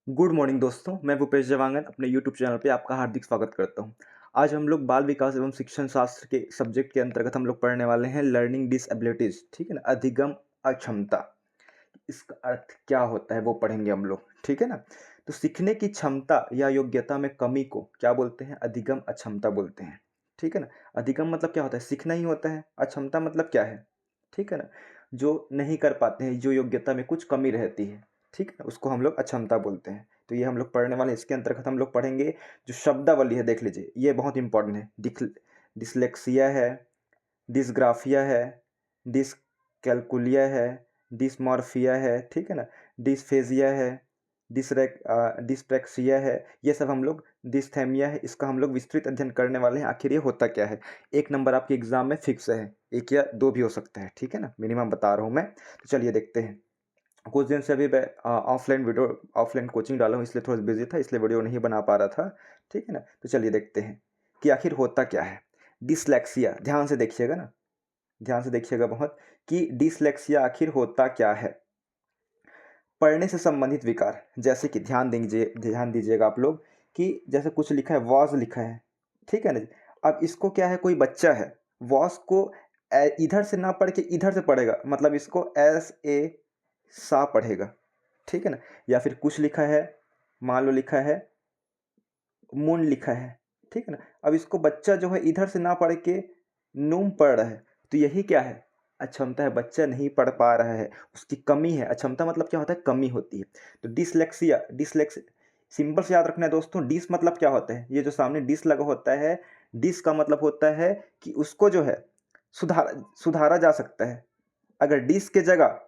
Good morning दोस्तों, मैं भूपेश जवांगन अपने यूट्यूब चैनल पे आपका हार्दिक स्वागत करता हूँ। आज हम लोग बाल विकास एवं शिक्षण शास्त्र के सब्जेक्ट के अंतर्गत हम लोग पढ़ने वाले हैं लर्निंग डिसएबिलिटीज़, ठीक है ना? अधिगम अक्षमता, इसका अर्थ क्या होता है वो पढ़ेंगे हम लोग, ठीक है ना? तो सीखने की क्षमता या योग्यता में कमी को क्या बोलते हैं? अधिगम अक्षमता बोलते हैं, ठीक है ना? अधिगम मतलब क्या होता है? सीखना ही होता है। अक्षमता मतलब क्या है? ठीक है ना? जो नहीं कर पाते हैं, जो योग्यता में कुछ कमी रहती है, ठीक है ना? उसको हम लोग अक्षमता बोलते हैं। तो ये हम लोग पढ़ने वाले हैं। इसके अंतर्गत हम लोग पढ़ेंगे जो शब्दावली है, देख लीजिए, ये बहुत इंपॉर्टेंट है। डिसलेक्सिया है, डिसग्राफिया है, डिसकैल्कुलिया है, डिसमॉर्फिया है, ठीक है ना? डिसफेजिया है, डिस्प्रैक्सिया है, ये सब हम लोग, डिस्थेमिया है, इसका हम लोग विस्तृत अध्ययन करने वाले हैं। आखिर ये होता क्या है? 1 नंबर आपके एग्जाम में फिक्स है, 1 या 2 भी हो सकता है, ठीक है ना? मिनिमम बता रहा हूँ मैं। तो चलिए देखते हैं। कुछ दिन से अभी मैं ऑफलाइन कोचिंग डाला हूँ, इसलिए थोड़ा बिजी था, इसलिए वीडियो नहीं बना पा रहा था, ठीक है ना? तो चलिए देखते हैं कि आखिर होता क्या है। डिसलेक्सिया, ध्यान से देखिएगा ना, ध्यान से देखिएगा बहुत, कि डिसलेक्सिया आखिर होता क्या है। पढ़ने से संबंधित विकार, जैसे कि ध्यान दीजिएगा आप लोग, कि जैसे कुछ लिखा है, वॉज लिखा है, ठीक है ना जी? अब इसको क्या है, कोई बच्चा है, वॉज को इधर से ना पढ़ के इधर से पढ़ेगा, मतलब इसको एस ए सा पढ़ेगा, ठीक है ना? या फिर कुछ लिखा है, मान लो लिखा है मून लिखा है, ठीक है ना? अब इसको बच्चा जो है इधर से ना पढ़ के नूम पढ़ रहा है, तो यही क्या है? अक्षमता है। बच्चा नहीं पढ़ पा रहा है, उसकी कमी है। अक्षमता मतलब क्या होता है? कमी होती है। तो डिसलेक्स सिंपल से याद रखना है दोस्तों। डिस मतलब क्या होता है? ये जो सामने डिस लगा होता है, डिस का मतलब होता है कि उसको जो है सुधारा सुधारा जा सकता है। अगर डिस के जगह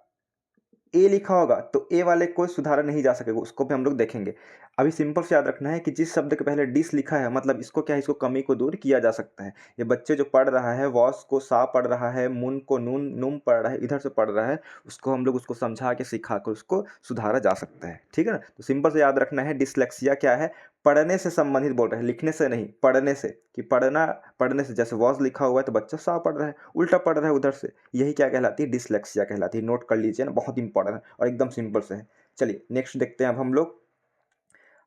ए लिखा होगा तो ए वाले को सुधारा नहीं जा सकेगा, उसको भी हम लोग देखेंगे। अभी सिंपल से याद रखना है कि जिस शब्द के पहले डिस लिखा है, मतलब इसको क्या है, इसको कमी को दूर किया जा सकता है। ये बच्चे जो पढ़ रहा है, वॉस को सा पढ़ रहा है, मुन को नून नुम पढ़ रहा है, इधर से पढ़ रहा है, उसको हम लोग उसको समझा के सिखा कर उसको सुधारा जा सकता है, ठीक है ना? तो सिंपल से याद रखना है, डिसलेक्सिया क्या है? पढ़ने से संबंधित बोल रहे हैं, लिखने से नहीं, पढ़ने से। कि पढ़ने से, जैसे वॉज लिखा हुआ है तो बच्चा सा पढ़ रहा है, उल्टा पढ़ रहा है उधर से, यही क्या कहलाती है? डिसलेक्सिया कहलाती है। नोट कर लीजिए ना, बहुत इंपॉर्टेंट है और एकदम सिंपल से है। चलिए नेक्स्ट देखते हैं अब हम लोग।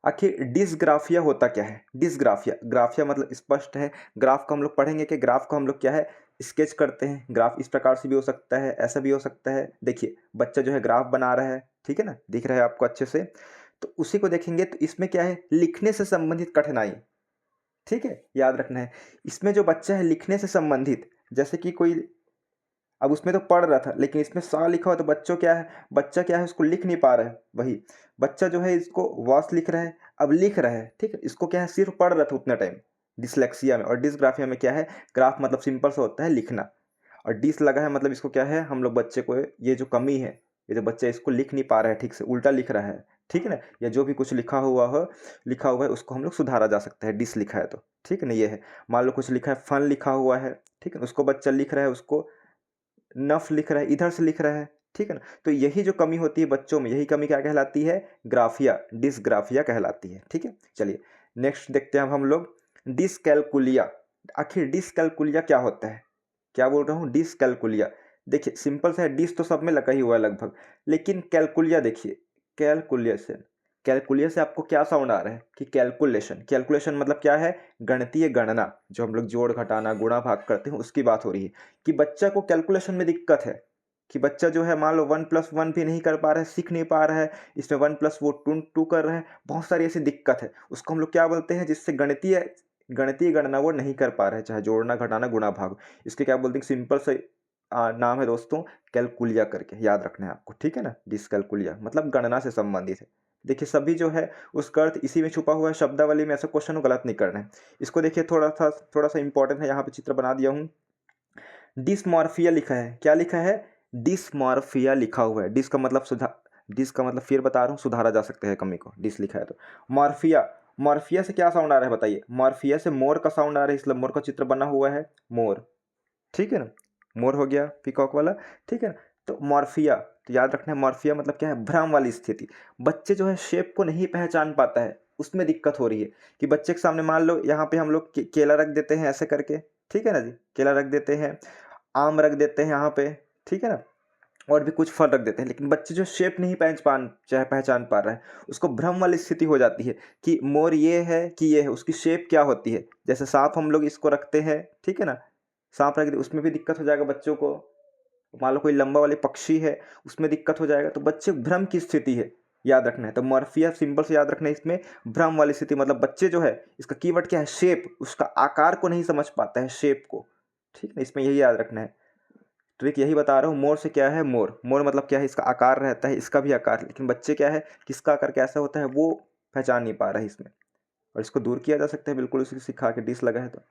आखिर डिसग्राफिया होता क्या है? डिसग्राफिया, ग्राफिया मतलब स्पष्ट है। ग्राफ को हम लोग पढ़ेंगे कि ग्राफ को हम लोग क्या है, स्केच करते हैं। ग्राफ इस प्रकार से भी हो सकता है, ऐसा भी हो सकता है। देखिए बच्चा जो है ग्राफ बना रहा है, ठीक है ना? दिख रहा है आपको अच्छे से? तो उसी को देखेंगे तो इसमें क्या है, लिखने से संबंधित कठिनाई, ठीक है? याद रखना है, इसमें जो बच्चा है लिखने से संबंधित, जैसे कि कोई, अब उसमें तो पढ़ रहा था लेकिन इसमें सा लिखा हुआ, तो बच्चा क्या है, उसको लिख नहीं पा रहा है। वही बच्चा जो है इसको वॉस लिख रहा है, अब लिख रहा है, ठीक है? इसको क्या है, सिर्फ पढ़ रहा था उतना टाइम, डिसलेक्सिया में। और डिसग्राफिया में क्या है, ग्राफ मतलब सिंपल सा होता है, लिखना। और डिस लगा है मतलब इसको क्या है, हम लोग बच्चे को ये जो कमी है, ये जो बच्चा इसको लिख नहीं पा रहा है ठीक से, उल्टा लिख रहा है, ठीक है ना? या जो भी कुछ लिखा हुआ है उसको हम लोग सुधारा जा सकता है, डिस लिखा है तो, ठीक है ना? ये है। मान लो कुछ लिखा है, फन लिखा हुआ है, ठीक है? उसको बच्चा लिख रहा है, उसको नफ लिख रहा है, इधर से लिख रहा है, ठीक है ना? तो यही जो कमी होती है बच्चों में, यही कमी क्या कहलाती है? ग्राफिया, डिसग्राफिया कहलाती है, ठीक है? चलिए नेक्स्ट देखते हैं अब हम लोग, डिसकैल्कुलिया। आखिर डिसकैल्कुलिया क्या होता है? क्या बोल रहा हूँ? डिसकैल्कुलिया। देखिए सिंपल सा है, डिस तो सब में लगा ही हुआ है लगभग, लेकिन कैलकुलिया देखिए, कैलकुलेशन, कैलकुलिया से आपको क्या साउंड आ रहा है? कि कैलकुलेशन। कैलकुलेशन मतलब क्या है? गणितीय गणना, जो हम लोग जोड़ घटाना गुणा भाग करते हैं, उसकी बात हो रही है। कि बच्चा को कैलकुलेशन में दिक्कत है, कि बच्चा जो है मान लो 1+1 भी नहीं कर पा रहा है, सीख नहीं पा रहा है, इसमें 1+ वो 2 कर रहा है, बहुत सारी ऐसी दिक्कत है। उसको हम लोग क्या बोलते हैं? जिससे गणितीय गणितीय गणना वो नहीं कर पा रहे हैं, चाहे जोड़ना घटाना गुणा भाग, इसके क्या बोलते हैं? सिंपल से नाम है दोस्तों, कैलकुलिया करके याद रखना है आपको, ठीक है ना? डिसकैल्कुलिया मतलब गणना से संबंधित है। देखिए सभी जो है उसका अर्थ इसी में छुपा हुआ है, शब्दावली में। ऐसा क्वेश्चन को गलत नहीं करना है। इसको देखिए, थोड़ा सा इंपॉर्टेंट है, यहाँ पे चित्र बना दिया हूँ। डिसमॉर्फिया लिखा है, क्या लिखा है? डिसमॉर्फिया लिखा हुआ है। डिस का मतलब फिर बता रहा हूँ, सुधारा जा सकता है कमी को, डिस लिखा है तो। मॉर्फिया, मॉर्फिया से क्या साउंड आ रहा है बताइए? मॉर्फिया से मोर का साउंड आ रहा है, इसलिए मोर का चित्र बना हुआ है, मोर, ठीक है ना? मोर हो गया पीकॉक वाला, ठीक है ना? तो मॉर्फिया, तो याद रखना है, मॉर्फिया मतलब क्या है? भ्रम वाली स्थिति। बच्चे जो है शेप को नहीं पहचान पाता है, उसमें दिक्कत हो रही है। कि बच्चे के सामने मान लो यहाँ पे हम लोग केला रख देते हैं ऐसे करके, ठीक है ना जी? केला रख देते हैं, आम रख देते हैं यहाँ पे, ठीक है ना? और भी कुछ फल रख देते हैं, लेकिन बच्चे जो शेप नहीं पहचान पा रहा है, उसको भ्रम वाली स्थिति हो जाती है कि मोर ये है कि ये है, उसकी शेप क्या होती है। जैसे सांप हम लोग इसको रखते हैं, ठीक है ना, सांप रख दे उसमें भी दिक्कत हो जाएगा बच्चों को। मान लो कोई लंबा वाले पक्षी है, उसमें दिक्कत हो जाएगा, तो बच्चे भ्रम की स्थिति है, याद रखना है। तो मॉर्फिया सिंबल से याद रखना है, इसमें भ्रम वाली स्थिति, मतलब बच्चे जो है, इसका कीवर्ड क्या है, शेप, उसका आकार को नहीं समझ पाता है, शेप को, ठीक है, इसमें यही याद रखना है। ट्रिक यही बता रहा हूँ। मोर से क्या है, मोर मोर मतलब क्या है, इसका आकार रहता है, इसका भी आकार, लेकिन बच्चे क्या है, किसका आकार कैसा होता है वो पहचान नहीं पा रहा है इसमें, और इसको दूर किया जा सकता है बिल्कुल उसी सिखा के, डिस लगा है तो।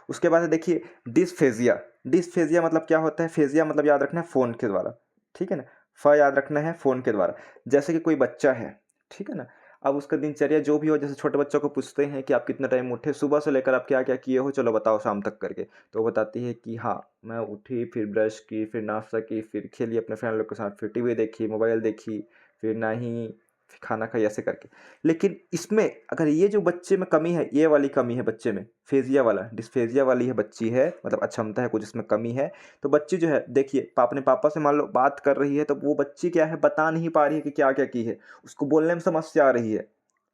उसके बाद देखिए डिसफेजिया। डिसफेजिया मतलब क्या होता है, फेजिया मतलब याद रखना है फ़ोन के द्वारा, ठीक है ना, फ याद रखना है फ़ोन के द्वारा। जैसे कि कोई बच्चा है, ठीक है ना, अब उसका दिनचर्या जो भी हो, जैसे छोटे बच्चों को पूछते हैं कि आप कितना टाइम उठे सुबह से लेकर, आप क्या क्या किए हो, चलो बताओ शाम तक करके, तो वो बताती है कि हाँ मैं उठी, फिर ब्रश की, फिर नाश्ता की, फिर खेली अपने फ्रेंड लोग के साथ, फिर टीवी देखी, मोबाइल देखी, फिर नही, फिर खाना खाई, ऐसे करके। लेकिन इसमें अगर ये जो बच्चे में कमी है, ये वाली कमी है बच्चे में, फेजिया वाला, डिस्फेजिया वाली है बच्ची है, मतलब अक्षमता है कुछ, इसमें कमी है, तो बच्ची जो है देखिए अपने पापा से मान लो बात कर रही है, तो वो बच्ची क्या है, बता नहीं पा रही है कि क्या क्या की है, उसको बोलने में समस्या आ रही है,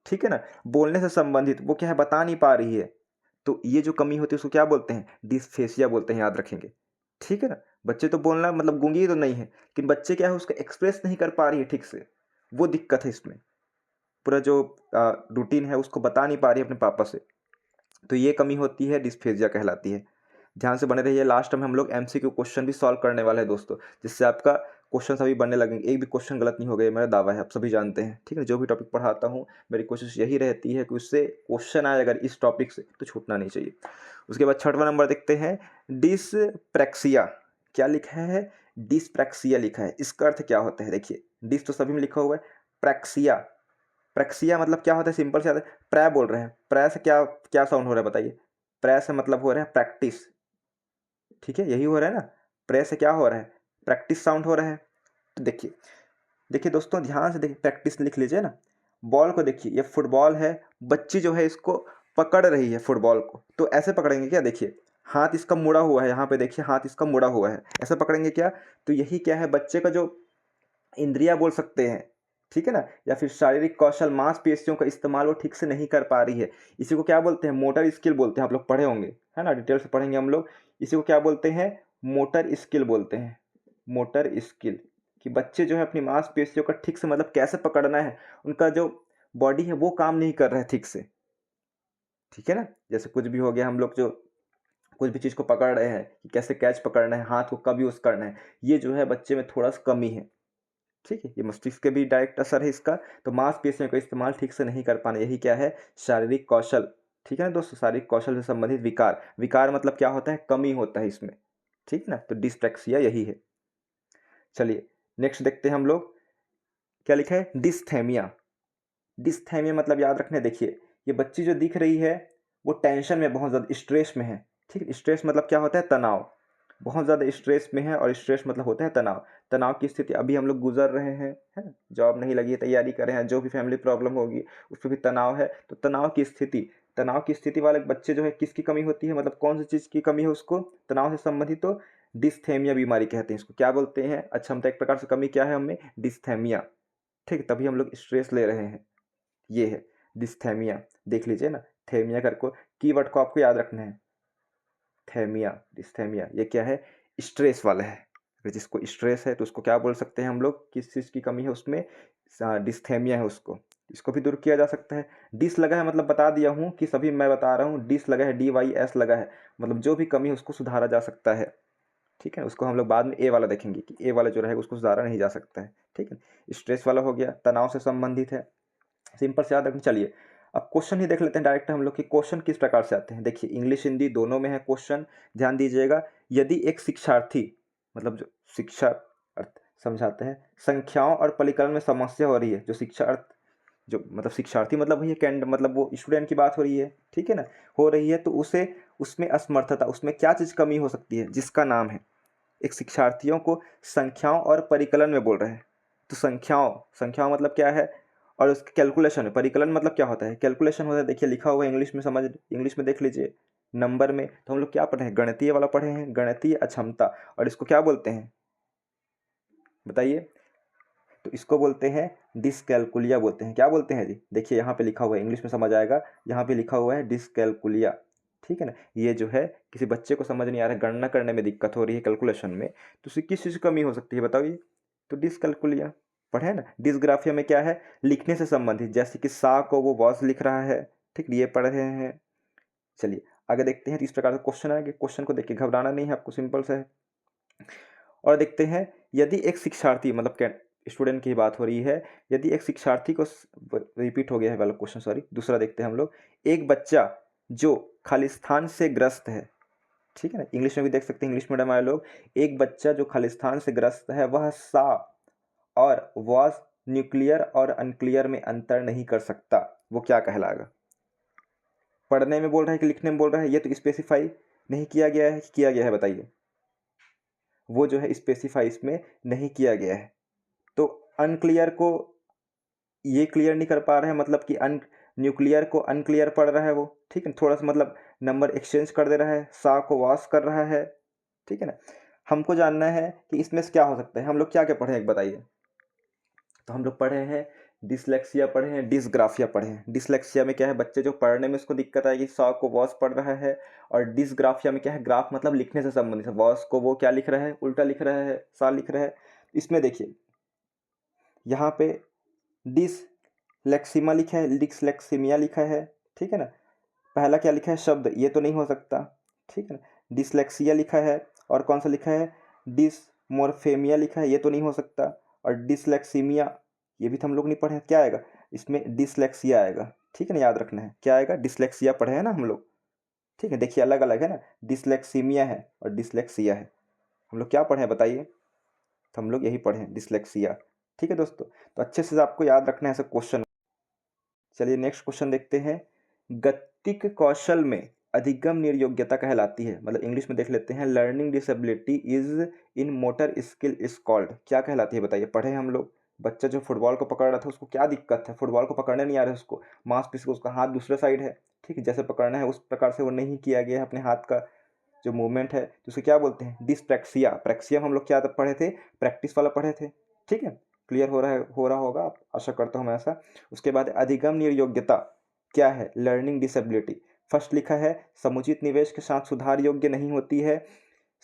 ठीक है ना, बोलने से संबंधित वो क्या है, बता नहीं पा रही है। तो ये जो कमी होती है उसको क्या बोलते हैं, डिस्फेसिया बोलते हैं, याद रखेंगे, ठीक है ना। बच्चे तो बोलना मतलब गूंगी तो नहीं है, लेकिन बच्चे क्या है, उसको एक्सप्रेस नहीं कर पा रही है ठीक से, वो दिक्कत है इसमें। पूरा जो रूटीन है उसको बता नहीं पा रही है अपने पापा से, तो ये कमी होती है, डिस्फेजिया कहलाती है। ध्यान से बने रहिए, लास्ट में हम लोग एमसीक्यू क्वेश्चन भी सॉल्व करने वाले हैं दोस्तों, जिससे आपका क्वेश्चन सभी बनने लगेंगे, एक भी क्वेश्चन गलत नहीं होगा, ये मेरा दावा है, आप सभी जानते हैं, ठीक है। जो भी टॉपिक पढ़ाता हूँ मेरी कोशिश यही रहती है कि उससे क्वेश्चन आए अगर इस टॉपिक से, तो छूटना नहीं चाहिए। उसके बाद छठवां नंबर देखते हैं, डिसप्रैक्सिया। क्या लिखा है, डिसप्रैक्सिया लिखा है, इसका अर्थ क्या होता है, देखिए डिस तो सभी में लिखा हुआ है, प्रैक्सिया, प्रैक्सिया मतलब क्या होता है, सिंपल से आता है, प्रै बोल रहे हैं, प्रै से क्या क्या साउंड हो रहा है बताइए, प्रै से मतलब हो रहा है प्रैक्टिस, ठीक है, यही हो रहा है ना, प्रे से क्या हो रहा है, प्रैक्टिस साउंड हो रहा है। तो देखिए, देखिए दोस्तों ध्यान से देखिए, प्रैक्टिस लिख लीजिए ना, बॉल को देखिए, ये फुटबॉल है, बच्ची जो है इसको पकड़ रही है फुटबॉल को, तो ऐसे पकड़ेंगे क्या, देखिए हाथ इसका मुड़ा हुआ है, यहाँ पे देखिए हाथ इसका मुड़ा हुआ है, ऐसे पकड़ेंगे क्या, तो यही क्या है, बच्चे का जो इंद्रिया बोल सकते हैं, ठीक है ना, या फिर शारीरिक कौशल, मांसपेशियों का इस्तेमाल वो ठीक से नहीं कर पा रही है, इसी को क्या बोलते हैं, मोटर स्किल बोलते हैं, आप लोग पढ़े होंगे, है ना, डिटेल से पढ़ेंगे हम लोग, इसी को क्या बोलते हैं, मोटर स्किल बोलते हैं, मोटर स्किल, कि बच्चे जो है अपनी मांसपेशियों का ठीक से मतलब कैसे पकड़ना है, उनका जो बॉडी है वो काम नहीं कर रहा है ठीक से, ठीक है ना। जैसे कुछ भी हो गया, हम लोग जो कुछ भी चीज़ को पकड़ रहे हैं कि कैसे कैच पकड़ना है, हाथ को कब यूज़ करना है, ये जो है बच्चे में थोड़ा सा कमी है, ठीक है, ये मस्तिष्क के भी डायरेक्ट असर है इसका। तो मांसपेशियों का इस्तेमाल ठीक से नहीं कर पाना, यही क्या है, शारीरिक कौशल, ठीक है ना दोस्तों, शारीरिक कौशल से संबंधित विकार, विकार मतलब क्या होता है, कमी होता है इसमें, ठीक है ना, तो डिस्प्रैक्सिया यही है। चलिए नेक्स्ट देखते हैं हम लोग, क्या लिखा है, डिस्थेमिया। डिस्थेमिया मतलब याद रखना है, देखिए ये बच्ची जो दिख रही है वो टेंशन में, बहुत ज़्यादा स्ट्रेस में है, ठीक है, स्ट्रेस मतलब क्या होता है, तनाव, बहुत ज़्यादा स्ट्रेस में है, और स्ट्रेस मतलब होता है तनाव, तनाव की स्थिति अभी हम लोग गुजर रहे हैं, है ना, जॉब नहीं लगी है, तैयारी कर रहे हैं, जो भी फैमिली प्रॉब्लम होगी उस पर भी तनाव है, तो तनाव की स्थिति, तनाव की स्थिति वाले बच्चे जो है किसकी कमी होती है, मतलब कौन सी चीज़ की कमी है उसको, तनाव से संबंधित, तो डिस्थेमिया बीमारी कहते हैं इसको, क्या बोलते हैं, अक्षमता एक प्रकार से कमी, क्या है हमें, डिस्थेमिया, ठीक है, तभी हम लोग स्ट्रेस ले रहे हैं, ये है डिस्थेमिया, देख लीजिए ना, थेमिया करको, कीवर्ड को आपको याद रखना है, थेमिया, डिस्थेमिया, ये क्या है, स्ट्रेस वाला है, अगर जिसको स्ट्रेस है तो उसको क्या बोल सकते हैं हम लोग, किस चीज़ की कमी है उसमें, डिस्थेमिया है उसको, इसको भी दूर किया जा सकता है। डिस लगा है मतलब बता दिया हूँ कि सभी मैं बता रहा हूँ, डिस लगा है, DYS लगा है, मतलब जो भी कमी है उसको सुधारा जा सकता है, ठीक है, उसको हम लोग बाद में ए वाला देखेंगे कि ए वाला जो रहेगा उसको सुधारा नहीं जा सकता है, ठीक है। स्ट्रेस वाला हो गया, तनाव से संबंधित है, सिंपल से याद रखना। चलिए अब क्वेश्चन ही देख लेते हैं डायरेक्ट हम लोग कि क्वेश्चन किस प्रकार से आते हैं। देखिए इंग्लिश हिंदी दोनों में है क्वेश्चन, ध्यान दीजिएगा। यदि एक शिक्षार्थी, मतलब जो शिक्षा अर्थ समझाते हैं, संख्याओं और परिकलन में समस्या हो रही है, जो शिक्षा अर्थ, जो मतलब शिक्षार्थी मतलब भैया कैंड, मतलब वो स्टूडेंट की बात हो रही है, ठीक है ना, हो रही है, तो उसे उसमें असमर्थता, उसमें क्या चीज़ कमी हो सकती है, जिसका नाम है, एक शिक्षार्थियों को संख्याओं और परिकलन में बोल रहे हैं, तो संख्याओं, संख्याओं मतलब क्या है, और उसके कैलकुलेशन है, परिकलन मतलब क्या होता है, कैलकुलेशन होता है, देखिए लिखा हुआ है इंग्लिश में, समझ इंग्लिश में देख लीजिए, नंबर में तो हम लोग क्या पढ़े हैं, गणितीय वाला पढ़े हैं, गणितीय अक्षमता, और इसको क्या बोलते हैं, बताइए। तो इसको बोलते हैं डिसकैलकुलिया बोलते हैं। क्या बोलते हैं जी? देखिए यहाँ पे लिखा हुआ है, इंग्लिश में समझ आएगा, यहाँ पे लिखा हुआ है डिसकैलकुलिया, ठीक है ना। ये जो है किसी बच्चे को समझ नहीं आ रहा है, गणना करने में दिक्कत हो रही है कैलकुलेशन में, तो उसे किस चीज़ की कमी हो सकती है बताइए? तो डिसकैलकुलिया पढ़े है ना। डिसग्राफिया में क्या है? लिखने से संबंधित, जैसे कि सा को वो वॉज लिख रहा है, ठीक, ये पढ़ रहे हैं। चलिए आगे देखते हैं। तो इस प्रकार से क्वेश्चन आएंगे, क्वेश्चन को देख के घबराना नहीं है आपको, सिंपल सा है। और देखते हैं, यदि एक शिक्षार्थी, मतलब क्या, स्टूडेंट की बात हो रही है, यदि एक शिक्षार्थी को, रिपीट हो गया है वाला क्वेश्चन, सॉरी, दूसरा देखते हैं हम लोग। एक बच्चा जो खालिस्तान से ग्रस्त है, ठीक है ना, इंग्लिश में भी देख सकते हैं, इंग्लिश मीडियम वाले लोग। एक बच्चा जो खालिस्तान से ग्रस्त है, वह सा और वॉज न्यूक्लियर और अनक्लियर में अंतर नहीं कर सकता, वो क्या कहलाएगा? पढ़ने में बोल रहा है कि लिखने में बोल रहा है? ये तो स्पेसिफाई नहीं किया गया है कि किया गया है बताइए? वो जो है स्पेसिफाई इसमें नहीं किया गया है। तो अनक्लियर को ये क्लियर नहीं कर पा रहे हैं, मतलब कि अन न्यूक्लियर को अनक्लियर पढ़ रहा है वो, ठीक है, थोड़ा सा मतलब नंबर एक्सचेंज कर दे रहा है, सा को वास कर रहा है, ठीक है ना। हमको जानना है कि इसमें से क्या हो सकता है। हम लोग क्या क्या पढ़े हैं एक बताइए? तो हम लोग पढ़े हैं डिसलेक्सिया, पढ़े हैं डिसग्राफिया, पढ़े हैं। डिसलेक्सिया में क्या है? बच्चे जो पढ़ने में उसको दिक्कत आएगी, सा को वॉस पढ़ रहा है। और डिसग्राफिया में क्या है? ग्राफ मतलब लिखने से संबंधित है, वॉस को वो क्या लिख रहा है? उल्टा लिख रहा है, सा लिख रहा है। इसमें देखिए यहाँ पे डिसलेक्सिमा लिखा है, डिसलेक्सिमिया लिखा है, ठीक है ना। पहला क्या लिखा है? शब्द, ये तो नहीं हो सकता, ठीक है ना। डिसलेक्सिया लिखा है, और कौन सा लिखा है? डिसमोर्फेमिया लिखा है, ये तो नहीं हो सकता। और डिसलेक्सीमिया, ये भी तो हम लोग नहीं पढ़े हैं। क्या आएगा इसमें? डिसलेक्सिया आएगा, ठीक है ना, याद रखना है। क्या आएगा? डिसलेक्सिया पढ़े हैं ना हम लोग, ठीक है। देखिए अलग अलग है ना, डिसलेक्सीमिया है और डिसलेक्सिया है। हम लोग क्या पढ़े हैं बताइए? तो हम लोग यही पढ़े हैं, डिसलेक्सिया, ठीक है दोस्तों। तो अच्छे से आपको याद रखना है ऐसे क्वेश्चन। चलिए नेक्स्ट क्वेश्चन देखते हैं। गतिक कौशल में अधिगम निर्योग्यता कहलाती है, मतलब इंग्लिश में देख लेते हैं, learning disability is in motor skill is called, क्या कहलाती है बताइए? पढ़े हम लोग। बच्चा जो फुटबॉल को पकड़ रहा था, उसको क्या दिक्कत है? फुटबॉल को पकड़ने नहीं आ रहा है उसको, मांसपेशी, उसका हाथ दूसरे साइड है, ठीक है, जैसे पकड़ना है उस प्रकार से वो नहीं किया गया है, अपने हाथ का जो मूवमेंट है, तो उसे क्या बोलते हैं? डिसप्रैक्सिया। प्रैक्सिया हम लोग क्या पढ़े थे? प्रैक्टिस वाला पढ़े थे, ठीक है। क्लियर हो रहा होगा, आप आशा करता हूँ मैं ऐसा। उसके बाद अधिगम निर्योग्यता क्या है? Learning disability. फर्स्ट लिखा है समुचित निवेश के साथ सुधार योग्य नहीं होती है।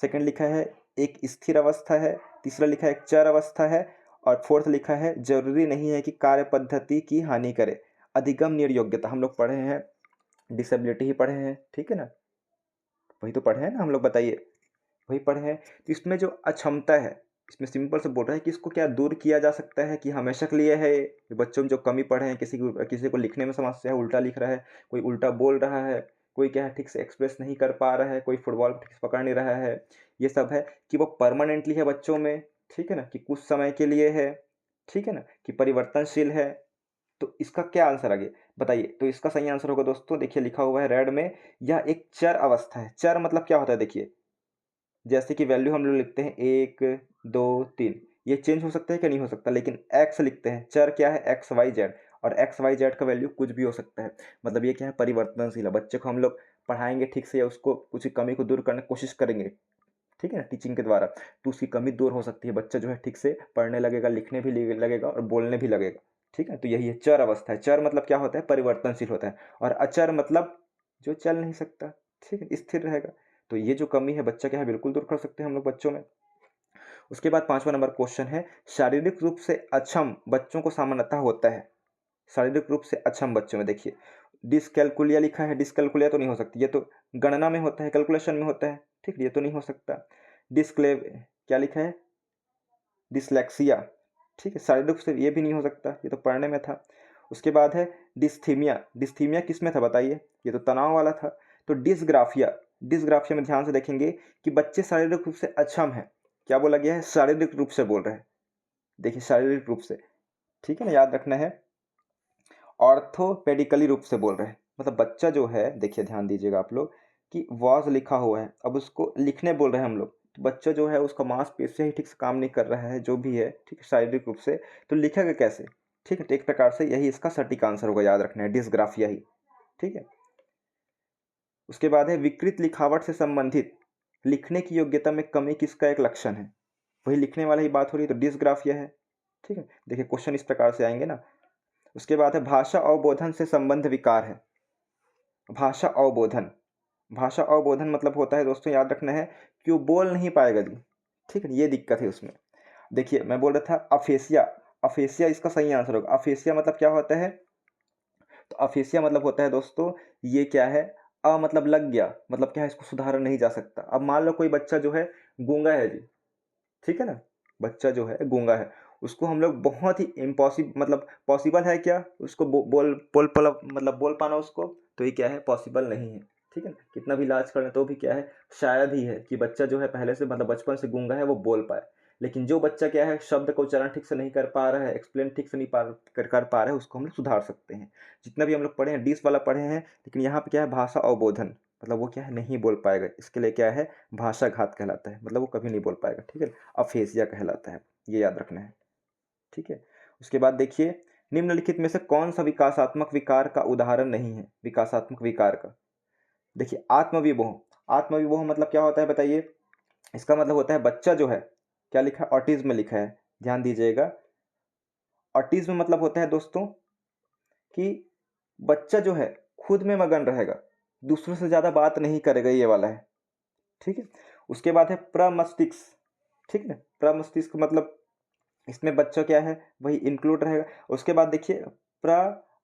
सेकंड लिखा है एक स्थिर अवस्था है। तीसरा लिखा है एक चर अवस्था है। और फोर्थ लिखा है जरूरी नहीं है कि कार्य पद्धति की हानि करे। अधिगम निर्योग्यता हम लोग पढ़े हैं, डिसेबिलिटी ही पढ़े हैं, ठीक है ना, वही तो पढ़े हैं ना हम लोग, बताइए, वही पढ़े हैं। तो इसमें जो अक्षमता है, इसमें सिंपल से बोल रहा है कि इसको क्या दूर किया जा सकता है, कि हमेशा के लिए है ये? बच्चों में जो कमी पढ़े हैं, किसी को लिखने में समस्या है, उल्टा लिख रहा है, कोई उल्टा बोल रहा है, कोई क्या है ठीक से एक्सप्रेस नहीं कर पा रहा है, कोई फुटबॉल ठीक से पकड़ नहीं रहा है, ये सब है कि वो परमानेंटली है बच्चों में, ठीक है ना, कि कुछ समय के लिए है, ठीक है ना, कि परिवर्तनशील है। तो इसका क्या आंसर आ गया बताइए? तो इसका सही आंसर होगा दोस्तों, देखिए लिखा हुआ है रेड में, यह एक चर अवस्था है। चर मतलब क्या होता है? देखिए जैसे कि वैल्यू हम लोग लिखते हैं 1 2 3, ये चेंज हो सकता है कि नहीं हो सकता, लेकिन एक्स लिखते हैं, चर क्या है? एक्स वाई जेड, और एक्स वाई जेड का वैल्यू कुछ भी हो सकता है, मतलब ये क्या है? परिवर्तनशील है। बच्चे को हम लोग पढ़ाएंगे ठीक से, या उसको कुछ कमी को दूर करने की कोशिश करेंगे, ठीक है ना, टीचिंग के द्वारा, तो उसकी कमी दूर हो सकती है। बच्चा जो है ठीक से पढ़ने लगेगा, लिखने भी लगेगा और बोलने भी लगेगा, ठीक है। तो यही है चर अवस्था है। चर मतलब क्या होता है? परिवर्तनशील होता है। और अचर मतलब जो चल नहीं सकता, ठीक है, स्थिर रहेगा। तो ये जो कमी है बच्चा क्या है, बिल्कुल दूर कर सकते हैं हम लोग बच्चों में। उसके बाद 5वां नंबर क्वेश्चन है, शारीरिक रूप से अक्षम बच्चों को सामान्यतः होता है। शारीरिक रूप से अक्षम बच्चों में देखिए डिसकैलकुलिया लिखा है, डिसकैलकुलिया तो नहीं हो सकती, ये तो गणना में होता है, कैलकुलेशन में होता है, ठीक, ये तो नहीं हो सकता। डिस्क्लेव क्या लिखा है? डिसलेक्सिया, ठीक है, शारीरिक रूप से ये भी नहीं हो सकता, ये तो पढ़ने में था। उसके बाद है डिस्थीमिया। डिस्थीमिया किस में था बताइए? ये तो तनाव वाला था। तो डिसग्राफिया, डिसग्राफिया में ध्यान से देखेंगे कि बच्चे शारीरिक रूप से अक्षम है। क्या बोला गया है? शारीरिक रूप से बोल रहे हैं, देखिए शारीरिक रूप से, ठीक है ना, याद रखना है। ऑर्थोपेडिकली रूप से बोल रहे हैं, मतलब बच्चा जो है, देखिए ध्यान दीजिएगा आप लोग, कि वॉज लिखा हुआ है, अब उसको लिखने बोल रहे हैं हम लोग, तो बच्चा जो है उसका मांसपेशियां ही ठीक से काम नहीं कर रहा है, जो भी है, ठीक है, शारीरिक रूप से, तो लिखेगा कैसे? ठीक है, तो एक प्रकार से यही इसका सटीक आंसर होगा, याद रखना है, डिसग्राफिया ही, ठीक है। उसके बाद है विकृत लिखावट से संबंधित लिखने की योग्यता में कमी किसका एक लक्षण है? वही लिखने वाला ही बात हो रही है, तो डिसग्राफिया है। ठीक है, देखिए क्वेश्चन इस प्रकार से आएंगे ना। उसके बाद है भाषा अवबोधन से संबंध विकार है। भाषा अवबोधन, भाषा अवबोधन मतलब होता है दोस्तों, याद रखना है कि वो बोल नहीं पाएगा जी। ठीक है, ये दिक्कत है उसमें। देखिए मैं बोल रहा था अफेसिया, अफेसिया इसका सही आंसर होगा। अफेसिया मतलब क्या होता है, तो अफेसिया मतलब होता है दोस्तों, ये क्या है, अ मतलब लग गया, मतलब क्या है, इसको सुधारा नहीं जा सकता। अब मान लो कोई बच्चा जो है गूंगा है जी, ठीक है ना, बच्चा जो है गूंगा है, उसको हम लोग बहुत ही इम्पॉसिबल, मतलब पॉसिबल है क्या उसको मतलब बोल पाना उसको, तो ये क्या है, पॉसिबल नहीं है। ठीक है ना, कितना भी इलाज करें तो भी क्या है, शायद ही है कि बच्चा जो है पहले से मतलब बचपन से गूंगा है वो बोल पाए। लेकिन जो बच्चा क्या है, शब्द का उच्चारण ठीक से नहीं कर पा रहा है, एक्सप्लेन ठीक से नहीं कर पा रहा है, उसको हम लोग सुधार सकते हैं। जितना भी हम लोग पढ़े हैं डिस वाला पढ़े हैं, लेकिन यहाँ पे क्या है, भाषा अवबोधन, मतलब वो क्या है, नहीं बोल पाएगा, इसके लिए क्या है, भाषा घात कहलाता है, मतलब वो कभी नहीं बोल पाएगा। ठीक है, अफेसिया कहलाता है, ये याद रखना है। ठीक है, उसके बाद देखिए, निम्नलिखित में से कौन सा विकासात्मक विकार का उदाहरण नहीं है, विकासात्मक विकार का। देखिए आत्मविमोह, आत्मविमोह मतलब क्या होता है बताइए, इसका मतलब होता है बच्चा जो है, क्या लिखा है, ऑटिज्म लिखा है, ध्यान दीजिएगा। ऑटिज्म मतलब होता है दोस्तों कि बच्चा जो है खुद में मगन रहेगा, दूसरों से ज़्यादा बात नहीं करेगा, ये वाला है। ठीक है, उसके बाद है प्रमस्तिष्क। ठीक है, प्रमस्तिष्क मतलब इसमें बच्चा क्या है, वही इंक्लूड रहेगा। उसके बाद देखिए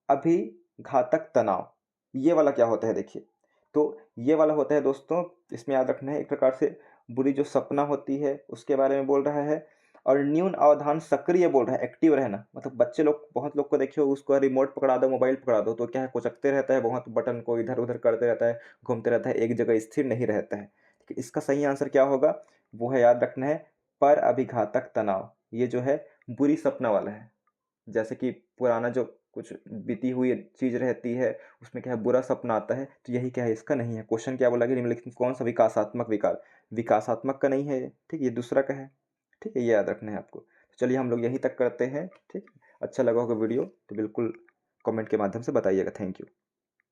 अभिघातक तनाव, ये वाला क्या होता है देखिए, तो ये वाला होता है दोस्तों, इसमें याद रखना है, एक प्रकार से बुरी जो सपना होती है उसके बारे में बोल रहा है। और न्यून अवधान सक्रिय बोल रहा है, एक्टिव रहना, मतलब बच्चे लोग, बहुत लोग को देखिए, उसको रिमोट पकड़ा दो, मोबाइल पकड़ा दो, तो क्या है, कोचकते रहता है, बहुत बटन को इधर उधर करते रहता है, घूमते रहता है, एक जगह स्थिर नहीं रहता है। ठीक है, इसका सही आंसर क्या होगा, वो है, याद रखना है, पर अभिघातक तनाव। ये जो है बुरी सपना वाला है, जैसे कि पुराना जो कुछ बीती हुई चीज रहती है, उसमें क्या है, बुरा सपना आता है, तो यही क्या है, इसका नहीं है। क्वेश्चन क्या बोला कि निम्नलिखित में कौन सा विकासात्मक विकार, विकासात्मक का नहीं है, ठीक, ये दूसरा का है। ठीक है, ये याद रखना है आपको। तो चलिए हम लोग यहीं तक करते हैं। ठीक, अच्छा लगा होगा वीडियो तो बिल्कुल कमेंट के माध्यम से बताइएगा। Thank you.